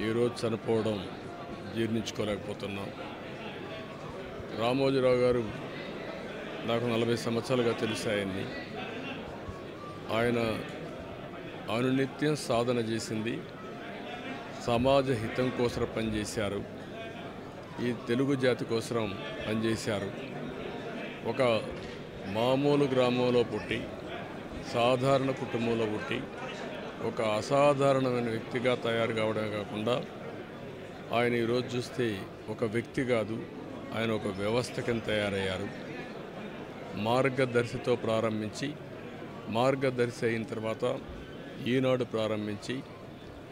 ఈరోజు చనిపోవడం జీర్ణించుకోలేకపోతున్నాం. రామోజీరావు గారు నాకు 40 సంవత్సరాలుగా తెలుసు ఆయన్ని. ఆయన అనునిత్యం సాధన చేసింది సమాజ హితం కోసం పనిచేశారు. ఈ తెలుగు జాతి కోసం పనిచేశారు. ఒక మామూలు గ్రామంలో పుట్టి సాధారణ కుటుంబంలో పుట్టి ఒక అసాధారణమైన వ్యక్తిగా తయారు కావడమే కాకుండా ఆయన ఈరోజు చూస్తే ఒక వ్యక్తి కాదు, ఆయన ఒక వ్యవస్థ కింద తయారయ్యారు. మార్గదర్శితో ప్రారంభించి మార్గదర్శి అయిన తర్వాత ఈనాడు ప్రారంభించి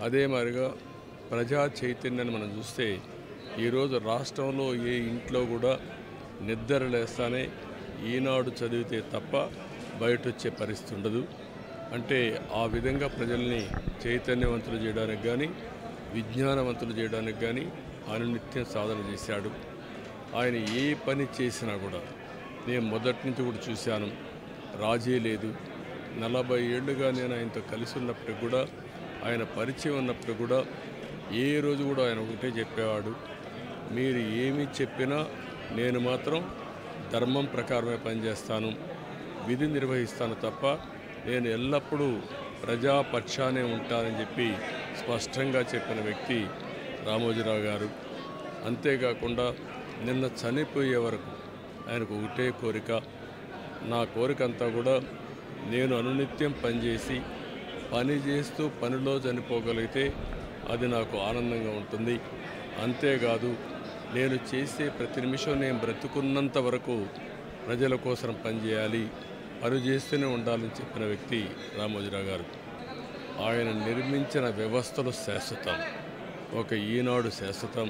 అదే మాదిరిగా ప్రజా చైతన్యాన్ని మనం చూస్తే ఈరోజు రాష్ట్రంలో ఏ ఇంట్లో కూడా నిద్ర లేస్తానే ఈనాడు చదివితే తప్ప బయట వచ్చే పరిస్థితి ఉండదు. అంటే ఆ విధంగా ప్రజల్ని చైతన్యవంతులు చేయడానికి కానీ విజ్ఞానవంతులు చేయడానికి కానీ అనునిత్యం సాధన చేశాడు. ఆయన ఏ పని చేసినా కూడా నేను మొదటి నుంచి కూడా చూశాను, రాజీ లేదు. 40 ఏళ్ళుగా నేను ఆయనతో కలిసి ఉన్నప్పటికి కూడా ఆయన పరిచయం ఉన్నప్పటికి కూడా ఏ రోజు కూడా ఆయన ఒకటే చెప్పేవాడు, మీరు ఏమి చెప్పినా నేను మాత్రం ధర్మం ప్రకారమే పనిచేస్తాను, విధి నిర్వహిస్తాను తప్ప నేను ఎల్లప్పుడూ ప్రజాపక్షానే ఉంటానని చెప్పి స్పష్టంగా చెప్పిన వ్యక్తి రామోజీరావు గారు. అంతేకాకుండా నిన్న చనిపోయే వరకు ఆయనకు ఒకటే కోరిక, నా కోరిక అంతా కూడా నేను అనునిత్యం పనిచేసి పని చేస్తూ పనిలో చనిపోగలిగితే అది నాకు ఆనందంగా ఉంటుంది. అంతేకాదు నేను చేసే ప్రతి నిమిషం నేను బ్రతుకున్నంత వరకు ప్రజల కోసం పనిచేయాలి, పని చేస్తూనే ఉండాలని చెప్పిన వ్యక్తి రామోజీరావు గారు. ఆయన నిర్మించిన వ్యవస్థలు శాశ్వతం. ఒక ఈనాడు శాశ్వతం,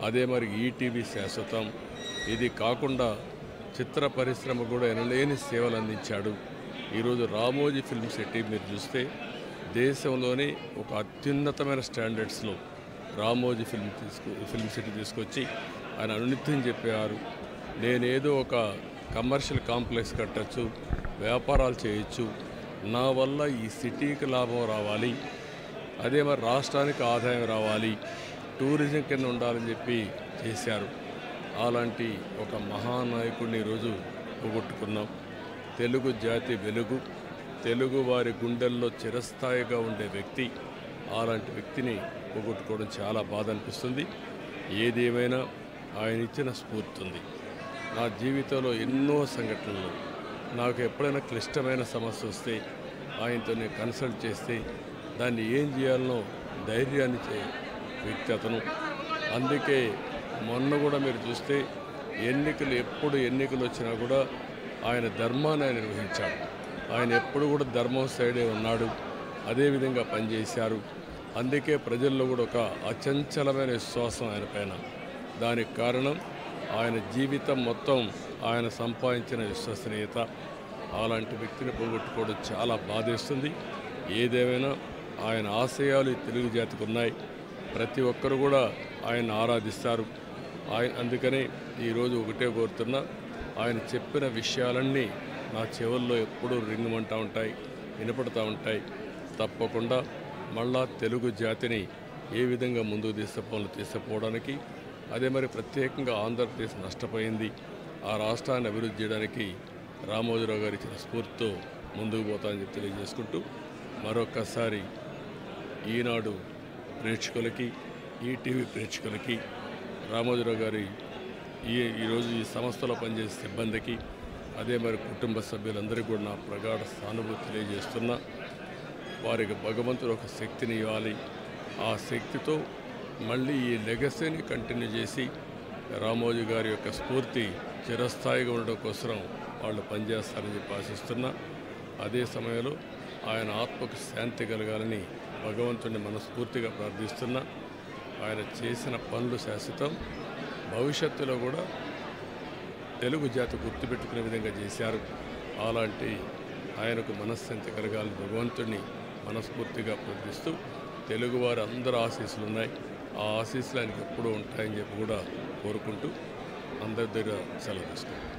అదే మరి ఈటీవీ శాశ్వతం. ఇది కాకుండా చిత్ర పరిశ్రమ కూడా ఎనలేని సేవలు అందించాడు. ఈరోజు రామోజీ ఫిల్మ్ సిటీ మీరు చూస్తే దేశంలోనే ఒక అత్యున్నతమైన స్టాండర్డ్స్లో రామోజీ ఫిల్మ్ సిటీ తీసుకొచ్చి ఆయన అనునిత్యం చెప్పారు, నేనేదో ఒక కమర్షియల్ కాంప్లెక్స్ కట్టచ్చు, వ్యాపారాలు చేయొచ్చు, నా వల్ల ఈ సిటీకి లాభం రావాలి, అదే మరి రాష్ట్రానికి ఆదాయం రావాలి, టూరిజం కింద ఉండాలని చెప్పి చేశారు. అలాంటి ఒక మహానాయకుడిని ఈరోజు పోగొట్టుకున్నాం. తెలుగు జాతి వెలుగు, తెలుగు వారి గుండెల్లో చిరస్థాయిగా ఉండే వ్యక్తి, అలాంటి వ్యక్తిని పోగొట్టుకోవడం చాలా బాధ అనిపిస్తుంది. ఏదేమైనా ఆయన ఇచ్చిన స్ఫూర్తి ఉంది. నా జీవితంలో ఎన్నో సంఘటనలు, నాకు ఎప్పుడైనా క్లిష్టమైన సమస్య వస్తే ఆయనతో నేను కన్సల్ట్ చేస్తే దాన్ని ఏం చేయాలనో ధైర్యాన్ని ఇచ్చే వ్యక్తి అతను. అందుకే మొన్న కూడా మీరు చూస్తే ఎప్పుడు ఎన్నికలు వచ్చినా కూడా ఆయన ధర్మాన్ని నిర్వహించాడు. ఆయన ఎప్పుడు కూడా ధర్మం సైడే ఉన్నాడు, అదేవిధంగా పనిచేశారు. అందుకే ప్రజల్లో కూడా ఒక అచంచలమైన విశ్వాసం ఆయన పైన. దానికి కారణం ఆయన జీవితం మొత్తం ఆయన సంపాదించిన విశ్వసనీయత. అలాంటి వ్యక్తిని పోగొట్టుకోవడం చాలా బాధేస్తుంది. ఏదేమైనా ఆయన ఆశయాలు ఈ తెలుగు జాతికి ఉన్నాయి. ప్రతి ఒక్కరు కూడా ఆయన ఆరాధిస్తారు. అందుకనే ఈరోజు ఒకటే కోరుతున్నా, ఆయన చెప్పిన విషయాలన్నీ నా చెవుల్లో ఎప్పుడూ రింగుమంటూ ఉంటాయి, వినపడుతూ ఉంటాయి. తప్పకుండా మళ్ళా తెలుగు జాతిని ఏ విధంగా ముందుకు తీసుకుపోవడానికి, అదే మరి ప్రత్యేకంగా ఆంధ్రప్రదేశ్ నష్టపోయింది, ఆ రాష్ట్రాన్ని అభివృద్ధి చేయడానికి రామోజీరావు గారు ఇచ్చిన స్ఫూర్తితో ముందుకు పోతానని చెప్పి తెలియజేసుకుంటూ మరొక్కసారి ఈనాడు ప్రేక్షకులకి, ఈటీవీ ప్రేక్షకులకి, రామోజీరావు గారి ఈరోజు ఈ సంస్థలో పనిచేసే సిబ్బందికి, అదే మరి కుటుంబ సభ్యులందరికీ కూడా నా ప్రగాఢ సానుభూతి తెలియజేస్తున్నా. వారికి భగవంతుడు ఒక శక్తిని ఇవ్వాలి. ఆ శక్తితో మళ్ళీ ఈ లెగసీని కంటిన్యూ చేసి రామోజీ గారి యొక్క స్ఫూర్తి చిరస్థాయిగా ఉండడం కోసం వాళ్ళు పనిచేస్తారని చెప్పి ఆశిస్తున్నా. అదే సమయంలో ఆయన ఆత్మకు శాంతి కలగాలని భగవంతుడిని మనస్ఫూర్తిగా ప్రార్థిస్తున్నా. ఆయన చేసిన పనులు శాశ్వతం. భవిష్యత్తులో కూడా తెలుగు జాతి గుర్తుపెట్టుకునే విధంగా చేశారు. అలాంటి ఆయనకు మనశ్శాంతి కలగాలని భగవంతుడిని మనస్ఫూర్తిగా ప్రార్థిస్తూ, తెలుగువారి అందరూ ఆశీస్సులు ఉన్నాయి, ఆ ఆశీస్సులు ఆయనకు ఎప్పుడూ ఉంటాయని చెప్పి కూడా కోరుకుంటూ అందరి దగ్గర సెలవు తీసుకుంటాం.